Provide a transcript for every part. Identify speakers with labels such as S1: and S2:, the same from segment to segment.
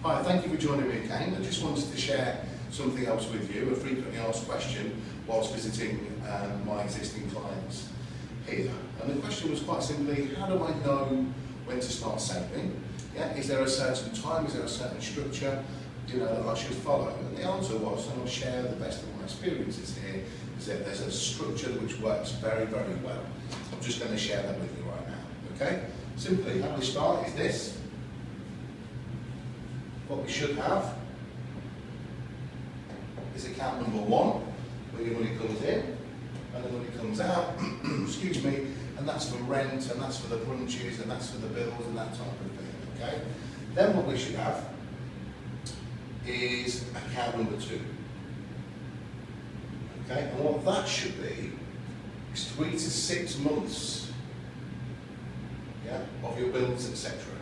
S1: Hi, thank you for joining me again. I just wanted to share something else with you, a frequently asked question whilst visiting my existing clients here. And the question was quite simply, how do I know when to start saving? Yeah, is there a certain time, is there a certain structure, that I should follow? And the answer was, and I'll share the best of my experiences here, is that there's a structure which works very, very well. I'm just going to share that with you right now, okay? Simply, how we start is this. What we should have is account number 1, where your money comes in and the money comes out, excuse me, and that's for rent, and that's for the brunches, and that's for the bills, and that type of thing, okay? Then what we should have is account number 2, okay? And what that should be is 3 to 6 months, yeah, of your bills, etc.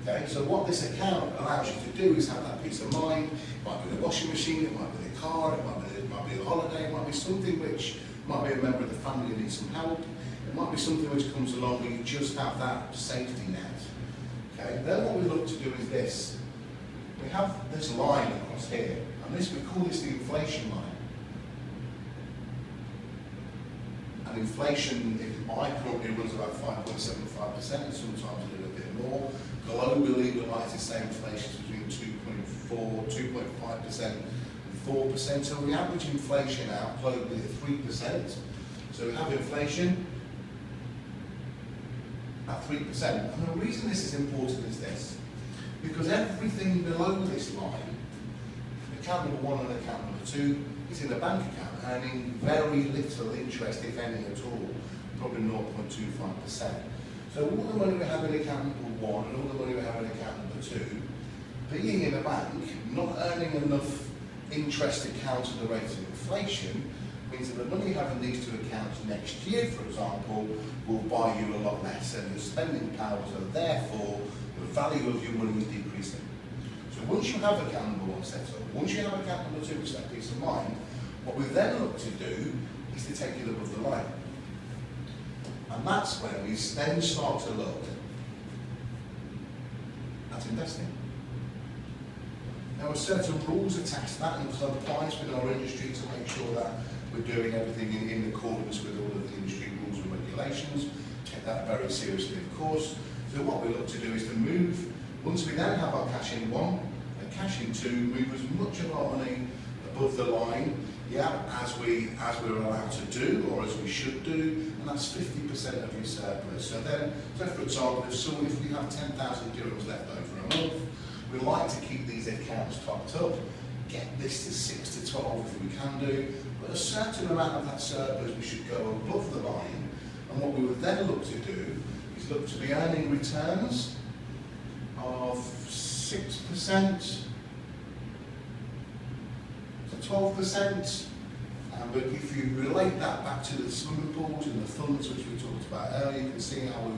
S1: Okay, so what this account allows you to do is have that peace of mind. It might be the washing machine, it might be the car, it might be a holiday, it might be something which might be a member of the family who needs some help. It might be something which comes along where you just have that safety net. Okay, then what we look to do is this. We have this line across here, and we call this the inflation line. And inflation, currently runs about 5.75%, and sometimes a little bit more. Globally, we like to say inflation is between 2.5% and 4%. So we average inflation out globally at 3%. So we have inflation at 3%. And the reason this is important is this. Because everything below this line, account number 1 and account number 2, is in a bank account, earning very little interest, if any at all, probably 0.25%. So all the money we have in account number 1 and all the money we have in account number 2, being in a bank, not earning enough interest to counter the rate of inflation, means that the money you have in these 2 accounts next year, for example, will buy you a lot less, and your spending powers, and therefore the value of your money is decreasing. So once you have account number 1 set up, once you have account number 2 with that peace of mind, what we then look to do is to take it above the line. And that's when we then start to look at investing. There are certain rules attached to that and compliance with our industry to make sure that we're doing everything in accordance with all of the industry rules and regulations. Take that very seriously, of course. So what we look to do is to move, once we then have our cash in 1 and cash in 2, move as much of our money above the line, yeah, as we're allowed to do, or as we should do, and that's 50% of your surplus. So then, for example, if we have 10,000 dirhams left over a month, we like to keep these accounts topped up, get this to 6 to 12 if we can do, but a certain amount of that surplus we should go above the line, and what we would then look to do is look to be earning returns of 6%, 12%, but if you relate that back to the swimming pools and the funds which we talked about earlier, you can see how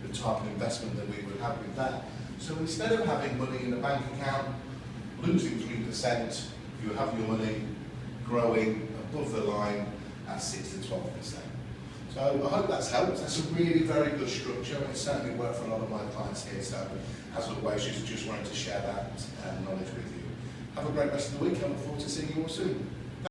S1: the type of investment that we would have with that. So instead of having money in a bank account, losing 3%, you have your money growing above the line at 6 to 12%. So I hope that's helped. That's a really very good structure, and it's certainly worked for a lot of my clients here. So as always, just wanted to share that knowledge with you. Have a great rest of the week. I look forward to seeing you all soon.